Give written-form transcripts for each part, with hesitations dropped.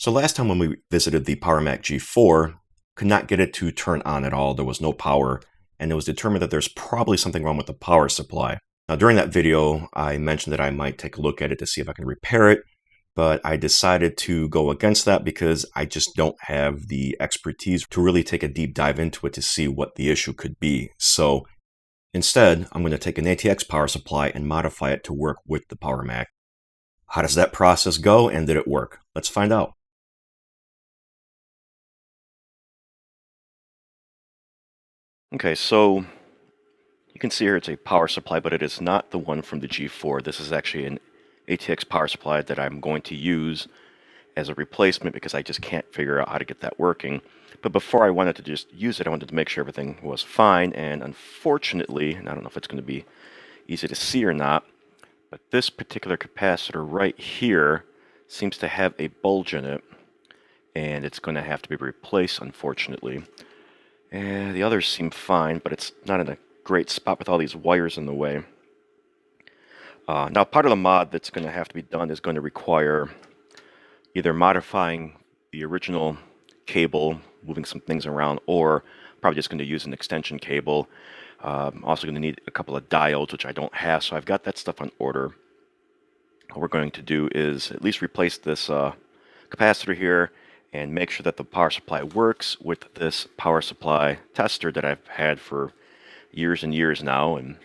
So last time when we visited the PowerMac G4, could not get it to turn on at all. There was no power, and it was determined that there's probably something wrong with the power supply. Now during that video, I mentioned that I might take a look at it to see if I can repair it, but I decided to go against that because I just don't have the expertise to really take a deep dive into it to see what the issue could be. So instead, I'm going to take an ATX power supply and modify it to work with the PowerMac. How does that process go, and did it work? Let's find out. Okay, so you can see here it's a power supply, but it is not the one from the G4. This is actually an ATX power supply that I'm going to use as a replacement because I just can't figure out how to get that working. But before I wanted to just use it, I wanted to make sure everything was fine, and unfortunately, and I don't know if it's going to be easy to see or not, but this particular capacitor right here seems to have a bulge in it, and it's going to have to be replaced, unfortunately. And the others seem fine, but it's not in a great spot with all these wires in the way. Now, part of the mod that's going to have to be done is going to require either modifying the original cable, moving some things around, or probably just going to use an extension cable. I'm also going to need a couple of diodes, which I don't have, so I've got that stuff on order. What we're going to do is at least replace this capacitor here and make sure that the power supply works with this power supply tester that I've had for years and years now, and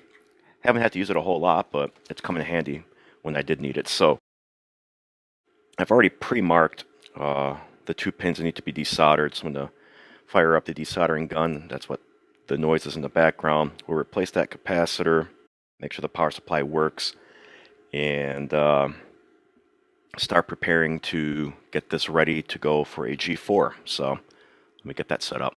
haven't had to use it a whole lot, but it's come in handy when I did need it. So I've already pre-marked the two pins that need to be desoldered, so I'm going to fire up the desoldering gun. That's what the noise is in the background. We'll replace that capacitor, make sure the power supply works, and start preparing to get this ready to go for a G4. So let me get that set up.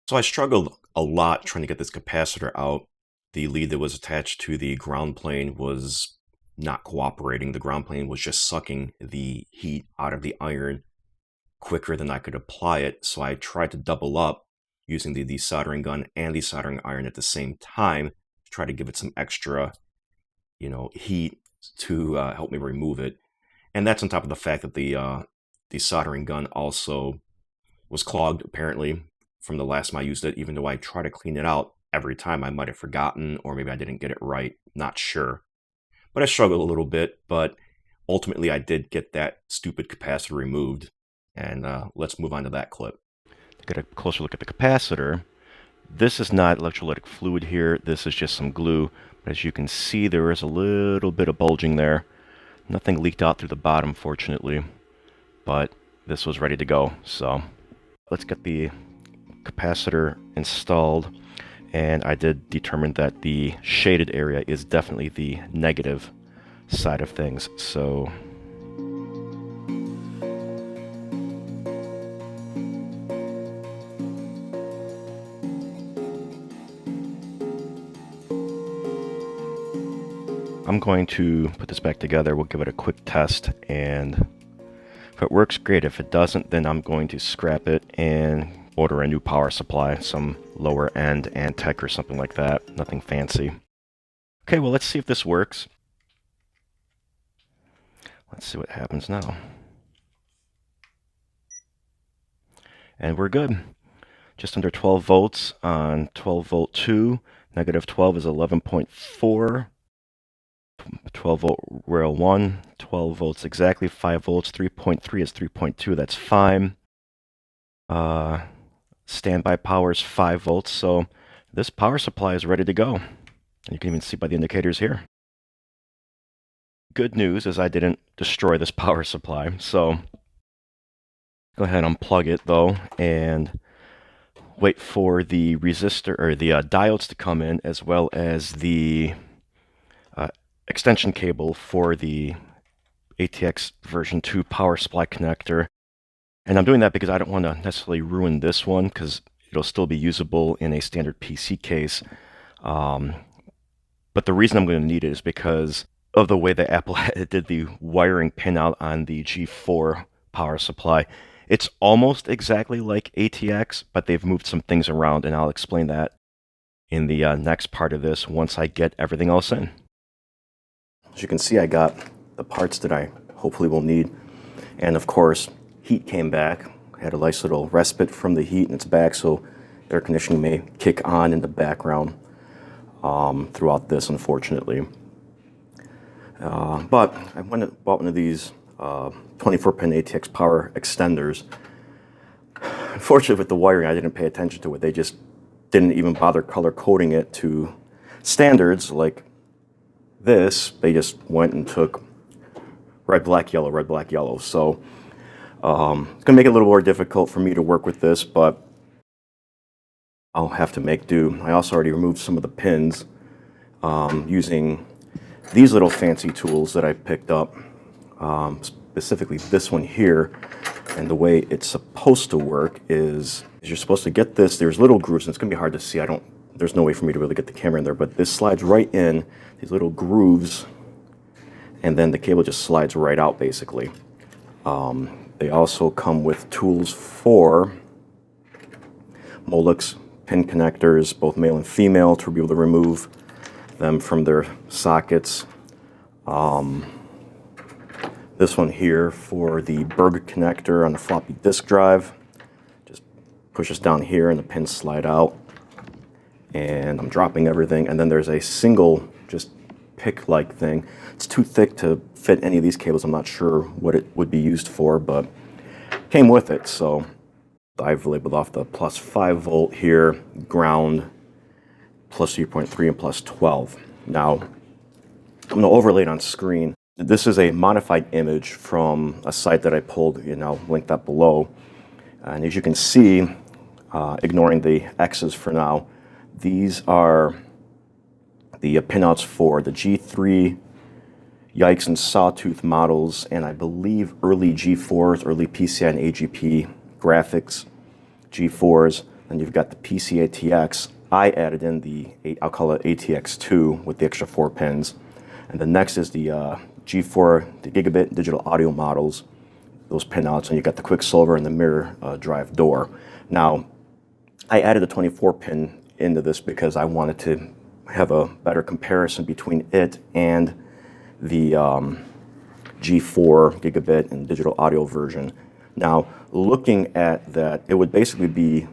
So I struggled a lot trying to get this capacitor out. The lead that was attached to the ground plane was not cooperating. The ground plane was just sucking the heat out of the iron quicker than I could apply it. So I tried to double up using the desoldering gun and the soldering iron at the same time to try to give it some extra, heat to help me remove it. And that's on top of the fact that the soldering gun also was clogged, apparently, from the last time I used it. Even though I try to clean it out every time, I might have forgotten, or maybe I didn't get it right, not sure. But I struggled a little bit, but ultimately I did get that stupid capacitor removed. And let's move on to that clip. To get a closer look at the capacitor, this is not electrolytic fluid here, this is just some glue. But as you can see, there is a little bit of bulging there. Nothing leaked out through the bottom, fortunately, but this was ready to go. So let's get the capacitor installed, and I did determine that the shaded area is definitely the negative side of things. So I'm going to put this back together. We'll give it a quick test, and if it works, great. If it doesn't, then I'm going to scrap it and order a new power supply, some lower end Antec or something like that. Nothing fancy. Okay, well, let's see if this works. Let's see what happens now. And we're good. Just under 12 volts on 12 volt 2. Negative 12 is 11.4. 12 volt rail 1, 12 volts exactly, 5 volts, 3.3 is 3.2, that's fine. Standby power is 5 volts, so this power supply is ready to go. You can even see by the indicators here. Good news is I didn't destroy this power supply, so go ahead and unplug it though, and wait for the resistor or the diodes to come in, as well as the extension cable for the ATX version 2 power supply connector. And I'm doing that because I don't want to necessarily ruin this one, because it'll still be usable in a standard PC case. But the reason I'm going to need it is because of the way that Apple did the wiring pinout on the G4 power supply. It's almost exactly like ATX, but they've moved some things around, and I'll explain that in the next part of this once I get everything else in. As you can see, I got the parts that I hopefully will need. And of course, heat came back. Had a nice little respite from the heat, and it's back, so air conditioning may kick on in the background throughout this, unfortunately. But I went and bought one of these 24-pin ATX power extenders. Unfortunately, with the wiring, I didn't pay attention to it. They just didn't even bother color coding it to standards like this. They just went and took red, black, yellow, red, black, yellow. So it's going to make it a little more difficult for me to work with this, but I'll have to make do. I also already removed some of the pins using these little fancy tools that I picked up, specifically this one here. And the way it's supposed to work is you're supposed to get this. There's little grooves, and it's going to be hard to see. There's no way for me to really get the camera in there, but this slides right in these little grooves, and then the cable just slides right out, basically. They also come with tools for Molex pin connectors, both male and female, to be able to remove them from their sockets. This one here for the Berg connector on the floppy disk drive. Just pushes down here and the pins slide out. And I'm dropping everything. And then there's a single, just pick-like thing. It's too thick to fit any of these cables. I'm not sure what it would be used for, but came with it. So I've labeled off the plus 5 volt here, ground, plus 3.3 and plus 12. Now, I'm going to overlay it on screen. This is a modified image from a site that I pulled, I'll link that below. And as you can see, ignoring the X's for now, these are the pinouts for the G3, Yikes and Sawtooth models, and I believe early G4s, early PCI and AGP graphics G4s. And you've got the PCATX. I added in I'll call it ATX2 with the extra 4 pins. And the next is the G4, the gigabit digital audio models, those pinouts, and you got the Quicksilver and the mirror drive door. Now, I added a 24 pin into this because I wanted to have a better comparison between it and the G4 gigabit and digital audio version. Now, looking at that, it would basically be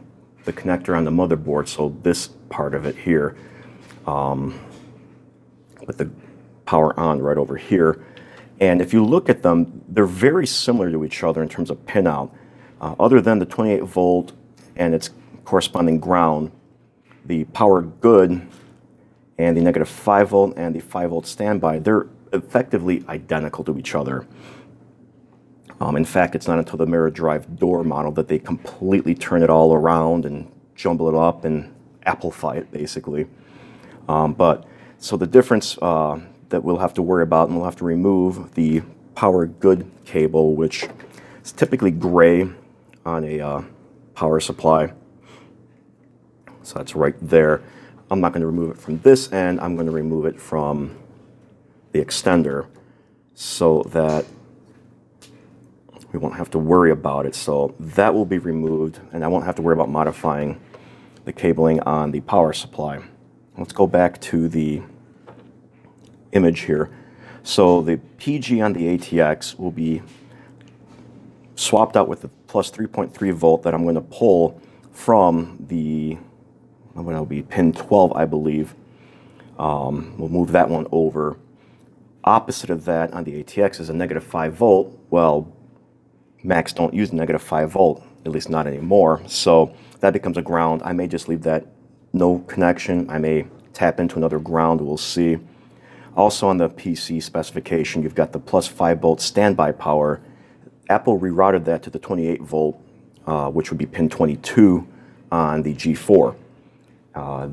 the connector on the motherboard, so this part of it here, with the power on right over here. And if you look at them, they're very similar to each other in terms of pinout. Other than the 28 volt and its corresponding ground, the power good and the negative 5 volt and the 5 volt standby, they're effectively identical to each other. In fact, it's not until the mirror drive door model that they completely turn it all around and jumble it up and amplify it, basically. So the difference that we'll have to worry about, and we'll have to remove the power good cable, which is typically gray on a power supply. So that's right there. I'm not going to remove it from this end. I'm going to remove it from the extender so that we won't have to worry about it. So that will be removed, and I won't have to worry about modifying the cabling on the power supply. Let's go back to the image here. So the PG on the ATX will be swapped out with the plus 3.3 volt that I'm going to pull from the, what will be pin 12, I believe. We'll move that one over. Opposite of that on the ATX is a negative 5 volt. Well, Macs don't use negative 5 volt, at least not anymore. So that becomes a ground. I may just leave that no connection. I may tap into another ground. We'll see. Also on the PC specification, you've got the plus 5 volt standby power. Apple rerouted that to the 28 volt, which would be pin 22 on the G4.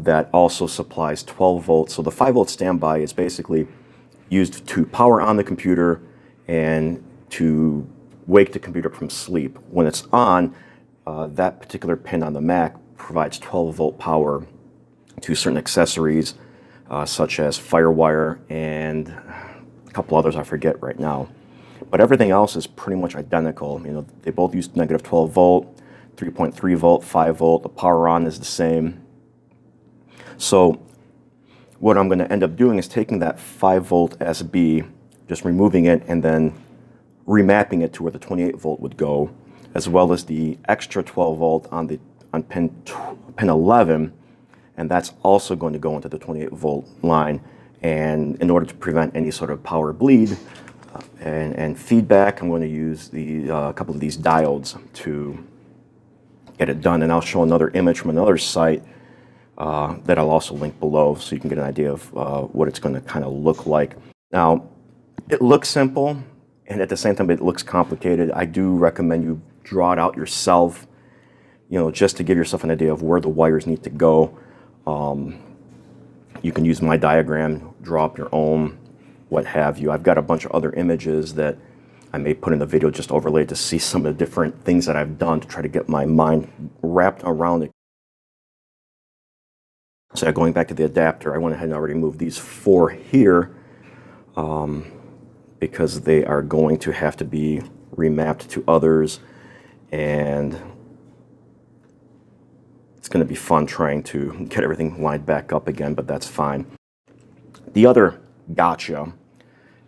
That also supplies 12 volts. So the 5 volt standby is basically used to power on the computer and to wake the computer from sleep. When it's on, that particular pin on the Mac provides 12 volt power to certain accessories, such as FireWire and a couple others I forget right now. But everything else is pretty much identical. They both use negative 12 volt, 3.3 volt, 5 volt. The power on is the same. So what I'm going to end up doing is taking that 5 volt SB, just removing it, and then remapping it to where the 28 volt would go, as well as the extra 12 volt on pin 11, and that's also going to go into the 28 volt line. And in order to prevent any sort of power bleed and feedback, I'm going to use a couple of these diodes to get it done. And I'll show another image from another site that I'll also link below, so you can get an idea of what it's going to kind of look like. Now, it looks simple, and at the same time it looks complicated. I do recommend you draw it out yourself, just to give yourself an idea of where the wires need to go. You can use my diagram, draw up your own, what have you. I've got a bunch of other images that I may put in the video just overlaid to see some of the different things that I've done to try to get my mind wrapped around it. So going back to the adapter, I went ahead and already moved these 4 here because they are going to have to be remapped to others, and it's going to be fun trying to get everything lined back up again, but that's fine. The other gotcha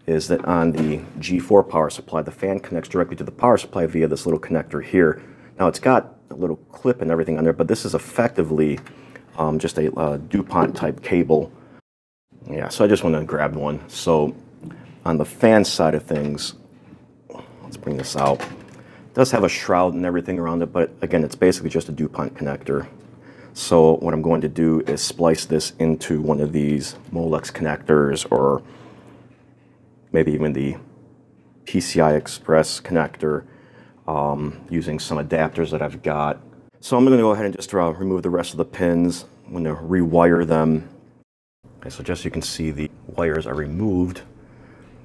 is that on the G4 power supply, the fan connects directly to the power supply via this little connector here. Now it's got a little clip and everything on there, but this is effectively just a DuPont type cable. Yeah, so I just want to grab one. So on the fan side of things, let's bring this out. It does have a shroud and everything around it, but again, it's basically just a DuPont connector. So what I'm going to do is splice this into one of these Molex connectors, or maybe even the PCI Express connector, using some adapters that I've got. So I'm going to go ahead and just remove the rest of the pins. I'm going to rewire them. Okay, so just so you can see, the wires are removed.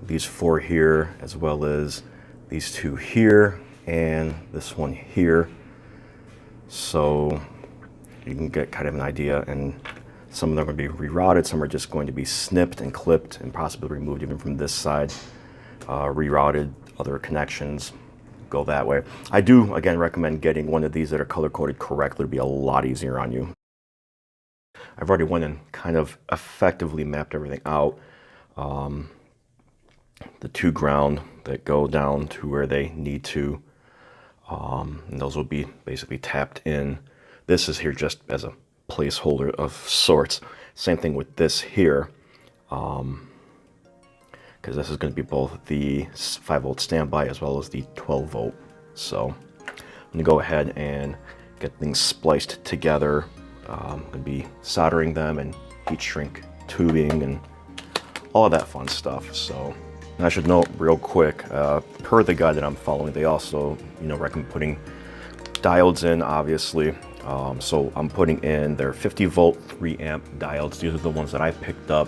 These 4 here, as well as these 2 here, and this one here. So you can get kind of an idea, and some of them are going to be rerouted, some are just going to be snipped and clipped and possibly removed even from this side, rerouted, other connections go that way. I do, again, recommend getting one of these that are color-coded correctly. It'll be a lot easier on you. I've already went and kind of effectively mapped everything out. The 2 ground that go down to where they need to, and those will be basically tapped in. This is here just as a placeholder of sorts. Same thing with this here, because this is going to be both the 5 volt standby as well as the 12 volt. So I'm going to go ahead and get things spliced together. I'm going to be soldering them and heat shrink tubing and all of that fun stuff. So I should note real quick, per the guide that I'm following, they also recommend putting diodes in, obviously. So I'm putting in their 50 volt 3 amp diodes. These are the ones that I picked up.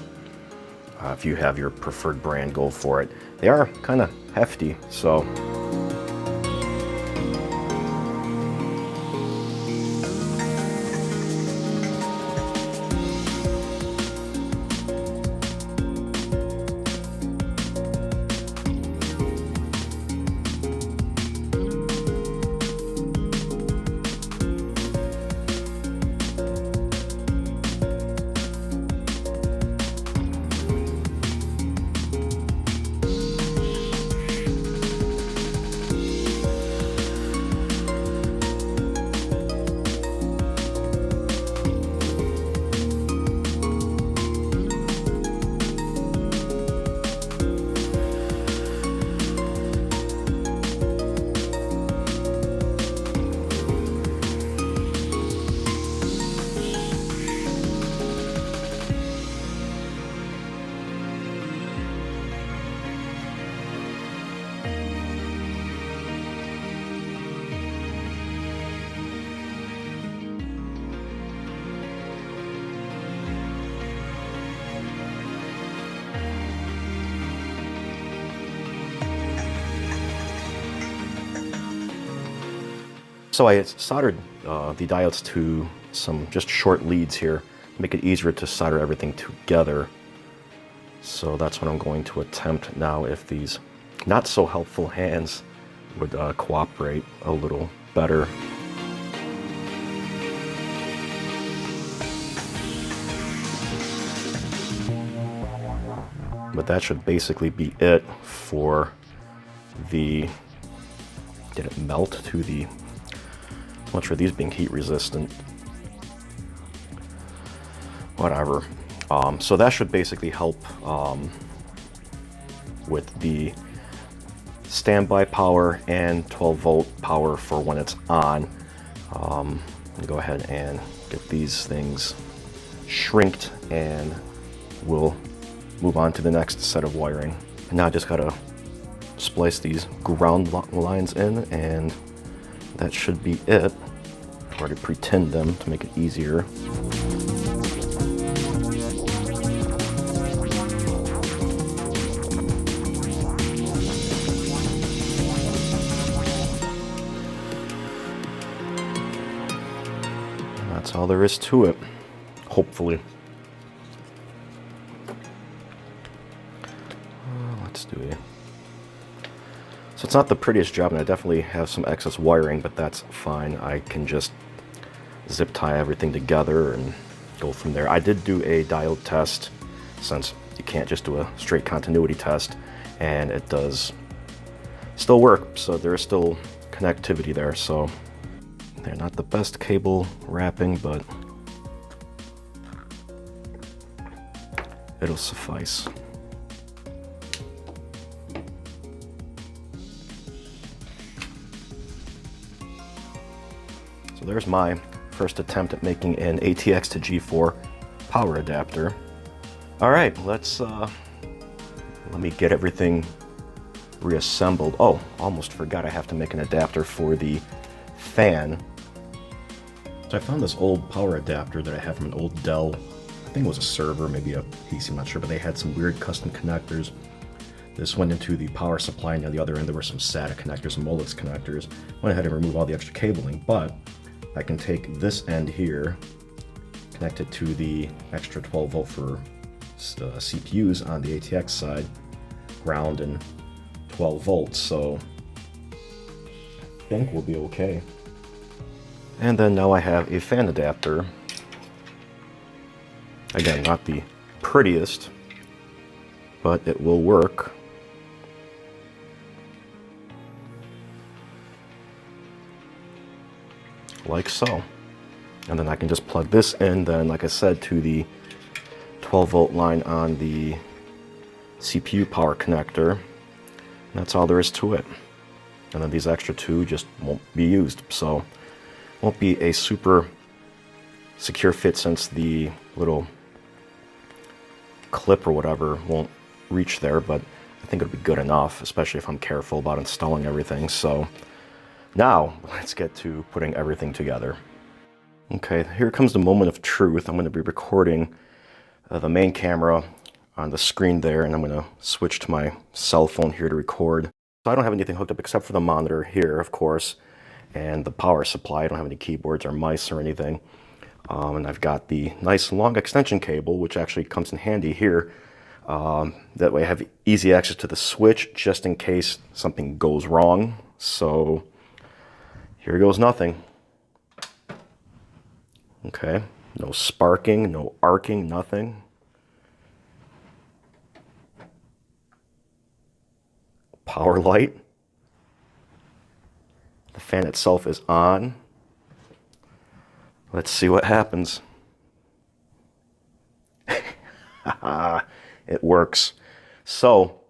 If you have your preferred brand, go for it. They are kind of hefty, so. So I soldered the diodes to some just short leads here to make it easier to solder everything together. So that's what I'm going to attempt now, if these not so helpful hands would cooperate a little better. But that should basically be it for the, did it melt to the, I'm not sure these being heat resistant. Whatever. So that should basically help with the standby power and 12 volt power for when it's on. Go ahead and get these things shrinked and we'll move on to the next set of wiring. And now I just gotta splice these ground lines in and that should be it. Or to pretend them to make it easier. That's all there is to it, hopefully. Let's do it. So it's not the prettiest job, and I definitely have some excess wiring, but that's fine. I can just zip tie everything together and go from there. I did do a diode test, since you can't just do a straight continuity test, and it does still work, so there is still connectivity there. So they're not the best cable wrapping, but it'll suffice. So there's my first attempt at making an ATX to G4 power adapter. All right, let me get everything reassembled. Oh, almost forgot I have to make an adapter for the fan. So I found this old power adapter that I had from an old Dell, I think it was a server, maybe a PC, I'm not sure, but they had some weird custom connectors. This went into the power supply, and on the other end there were some SATA connectors, some Molex connectors. Went ahead and removed all the extra cabling, but I can take this end here, connect it to the extra 12 volt for CPUs on the ATX side, ground and 12 volts, so I think we'll be okay. And then now I have a fan adapter. Again, not the prettiest, but it will work. Like so. And then I can just plug this in, then, like I said, to the 12 volt line on the CPU power connector. And that's all there is to it. And then these extra two just won't be used, so won't be a super secure fit since the little clip or whatever won't reach there, but I think it'll be good enough, especially if I'm careful about installing everything. So now let's get to putting everything together. Okay, here comes the moment of truth. I'm going to be recording the main camera on the screen there, and I'm going to switch to my cell phone here to record. So I don't have anything hooked up except for the monitor here, of course, and the power supply. I don't have any keyboards or mice or anything. And I've got the nice long extension cable, which actually comes in handy here. That way I have easy access to the switch just in case something goes wrong. So here goes nothing. Okay, no sparking, no arcing, nothing. Power light. The fan itself is on. Let's see what happens. It works. So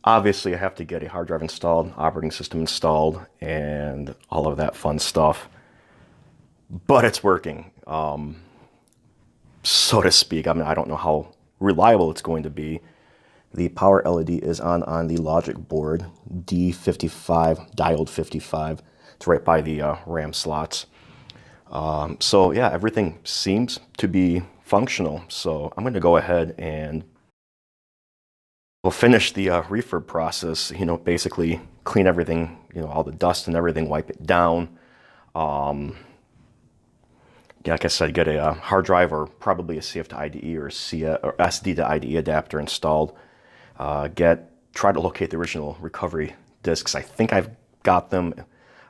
obviously I have to get a hard drive installed, operating system installed, and all of that fun stuff. But it's working, so to speak. I mean, I don't know how reliable it's going to be. The power LED is on the logic board, D55, diode 55. It's right by the RAM slots. So yeah, everything seems to be functional. So I'm going to go ahead and we'll finish the refurb process, you know, basically clean everything, you know, all the dust and everything, wipe it down. Yeah, like I said, get a hard drive or probably a CF to IDE or SD to IDE adapter installed. Try to locate the original recovery discs. I think I've got them.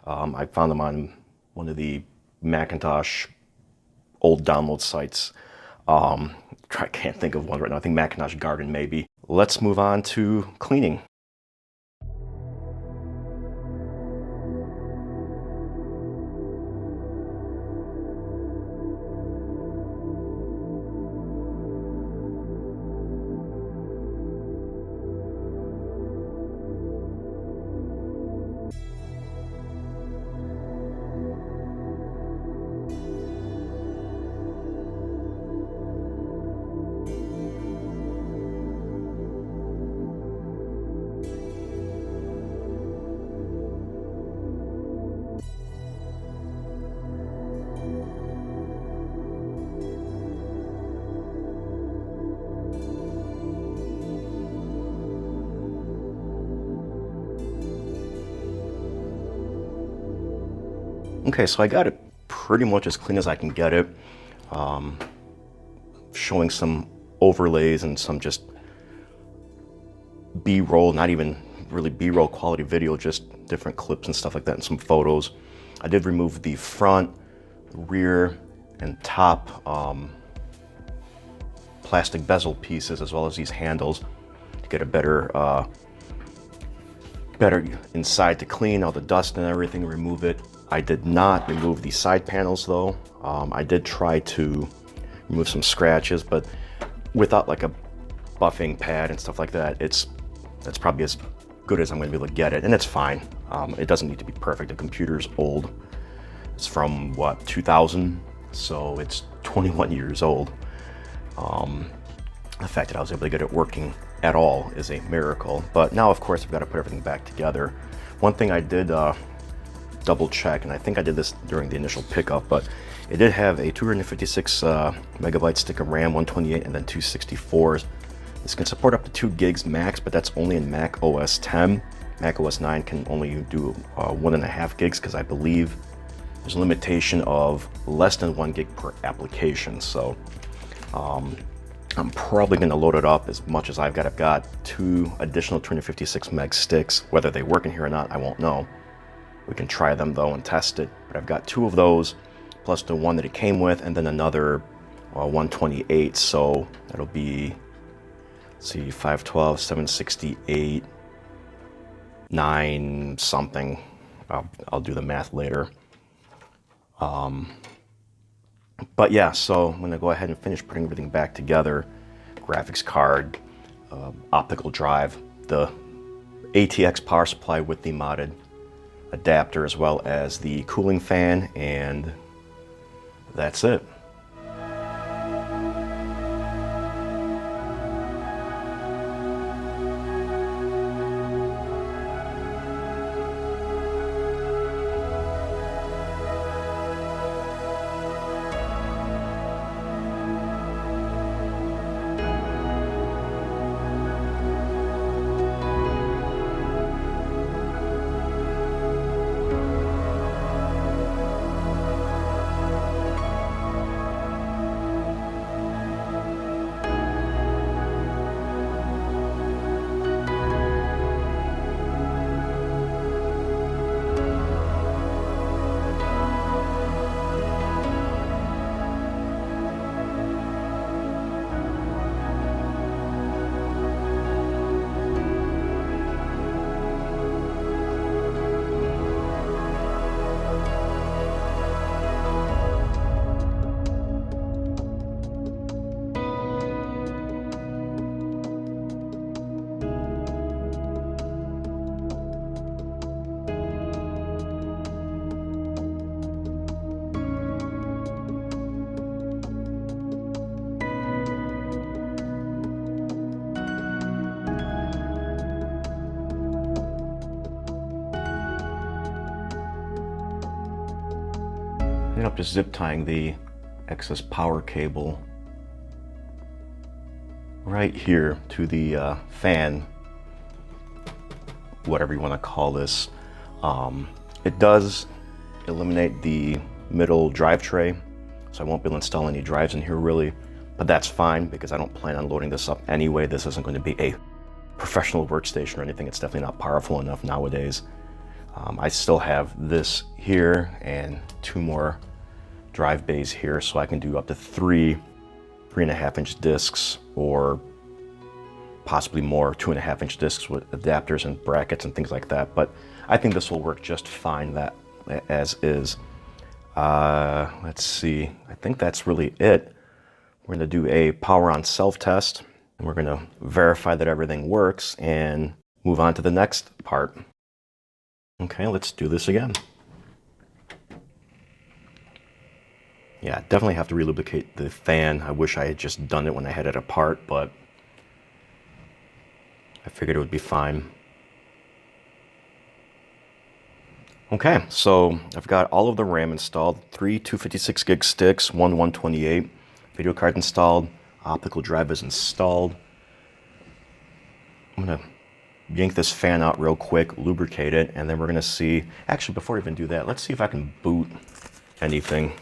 I found them on one of the Macintosh old download sites. I can't think of one right now. I think Macintosh Garden maybe. Let's move on to cleaning. Okay, so I got it pretty much as clean as I can get it. Showing some overlays and some just B-roll, not even really B-roll quality video, just different clips and stuff like that, and some photos. I did remove the front, rear, and top plastic bezel pieces, as well as these handles, to get a better inside to clean all the dust and everything, remove it. I did not remove the side panels though. I did try to remove some scratches, but without like a buffing pad and stuff like that, that's probably as good as I'm going to be able to get it, and it's fine. It doesn't need to be perfect. The computer's old. It's from what, 2000, so it's 21 years old. The fact that I was able to get it working at all is a miracle. But now, of course, I've got to put everything back together. One thing I did double check, and I think I did this during the initial pickup, but it did have a 256 megabyte stick of RAM, 128, and then 264s. This can support up to 2 gigs max, but that's only in Mac OS 10. Mac OS 9 can only do 1.5 gigs, because I believe there's a limitation of less than 1 gig per application. So I'm probably going to load it up as much as I've got. I've got 2 additional 256 meg sticks. Whether they work in here or not, I won't know. We can try them though and test it. But I've got 2 of those, plus the one that it came with, and then another 128. So that'll be, let's see, 512, 768, 9 something. I'll do the math later. But yeah, so I'm going to go ahead and finish putting everything back together. Graphics card, optical drive, the ATX power supply with the modded adapter, as well as the cooling fan, and that's it. Ended up just zip tying the excess power cable right here to the fan, whatever you want to call this. It does eliminate the middle drive tray, so I won't be able to install any drives in here really, but that's fine because I don't plan on loading this up anyway. This isn't going to be a professional workstation or anything. It's definitely not powerful enough nowadays. I still have this here and 2 more drive bays here, so I can do up to 3.5-inch discs, or possibly more 2.5-inch discs with adapters and brackets and things like that. But I think this will work just fine that as is. Let's see, I think that's really it. We're going to do a power on self test, and we're going to verify that everything works and move on to the next part. Okay, let's do this again. Yeah, definitely have to relubricate the fan. I wish I had just done it when I had it apart, but I figured it would be fine. Okay, so I've got all of the RAM installed, 3 256 gig sticks, 1 128, video card installed, optical drive is installed. I'm gonna yank this fan out real quick, lubricate it, and then we're gonna see, actually before we even do that, let's see if I can boot anything.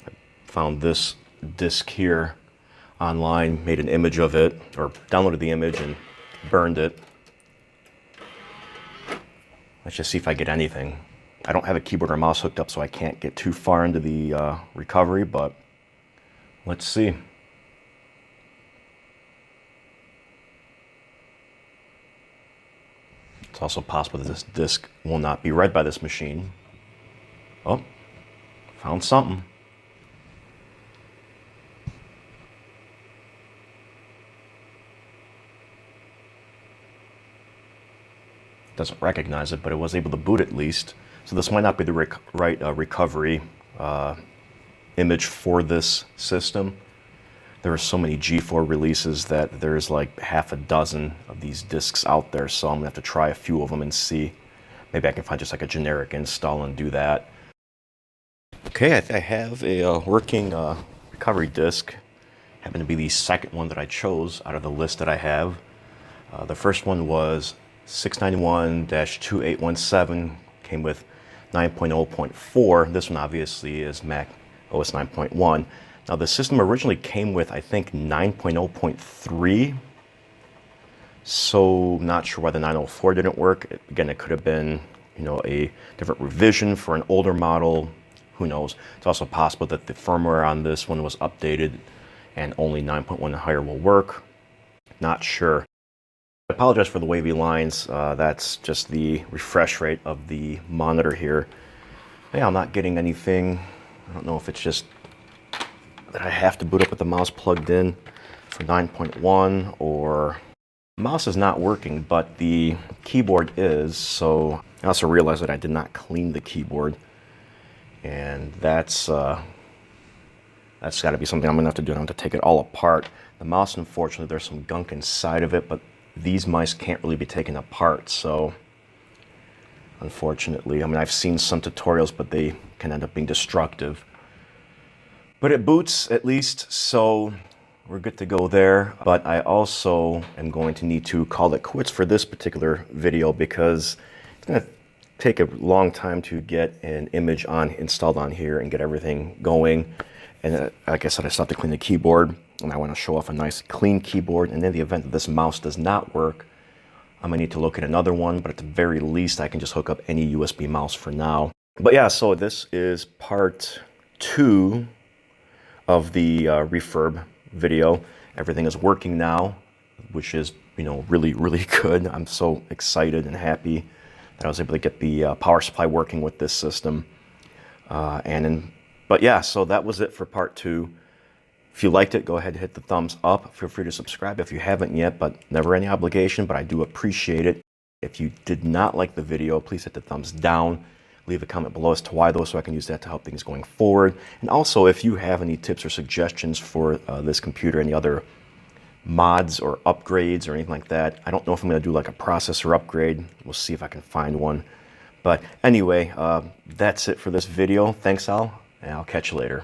I found this disc here online, made an image of it, or downloaded the image and burned it. Let's just see if I get anything. I don't have a keyboard or mouse hooked up, so I can't get too far into the recovery, but let's see. It's also possible that this disc will not be read by this machine. Oh, found something. Doesn't recognize it, but it was able to boot at least. So this might not be the right recovery image for this system. There are so many G4 releases that there's like half a dozen of these discs out there, so I'm gonna have to try a few of them and see. Maybe I can find just like a generic install and do that. Okay, I have a working recovery disc. Happened to be the second one that I chose out of the list that I have. The first one was 691-2817, came with 9.0.4. This one obviously is Mac OS 9.1. Now the system originally came with, I think, 9.0.3. So not sure why the 904 didn't work. Again, it could have been, a different revision for an older model. Who knows? It's also possible that the firmware on this one was updated and only 9.1 and higher will work. Not sure. I apologize for the wavy lines. That's just the refresh rate of the monitor here. Yeah, I'm not getting anything. I don't know if it's just that I have to boot up with the mouse plugged in for 9.1, or the mouse is not working, but the keyboard is. So I also realized that I did not clean the keyboard, and that's got to be something I'm gonna have to do. I'm gonna have to take it all apart. The mouse, unfortunately, there's some gunk inside of it, but these mice can't really be taken apart, so unfortunately, I've seen some tutorials, but they can end up being destructive. But it boots at least, so we're good to go there. But I also am going to need to call it quits for this particular video because it's going to take a long time to get an image installed on here and get everything going. And like I said, I still have to clean the keyboard, and I want to show off a nice clean keyboard. And in the event that this mouse does not work, I'm going to need to locate another one, but at the very least, I can just hook up any USB mouse for now. But yeah, so this is part 2 of the refurb video. Everything is working now, which is, really, really good. I'm so excited and happy that I was able to get the power supply working with this system. But yeah, so that was it for part 2. If you liked it, go ahead and hit the thumbs up. Feel free to subscribe if you haven't yet, but never any obligation, but I do appreciate it. If you did not like the video, please hit the thumbs down. Leave a comment below as to why, though, so I can use that to help things going forward. And also, if you have any tips or suggestions for this computer, any other mods or upgrades or anything like that. I don't know if I'm going to do like a processor upgrade. We'll see if I can find one. But anyway, that's it for this video. Thanks, Al, and I'll catch you later.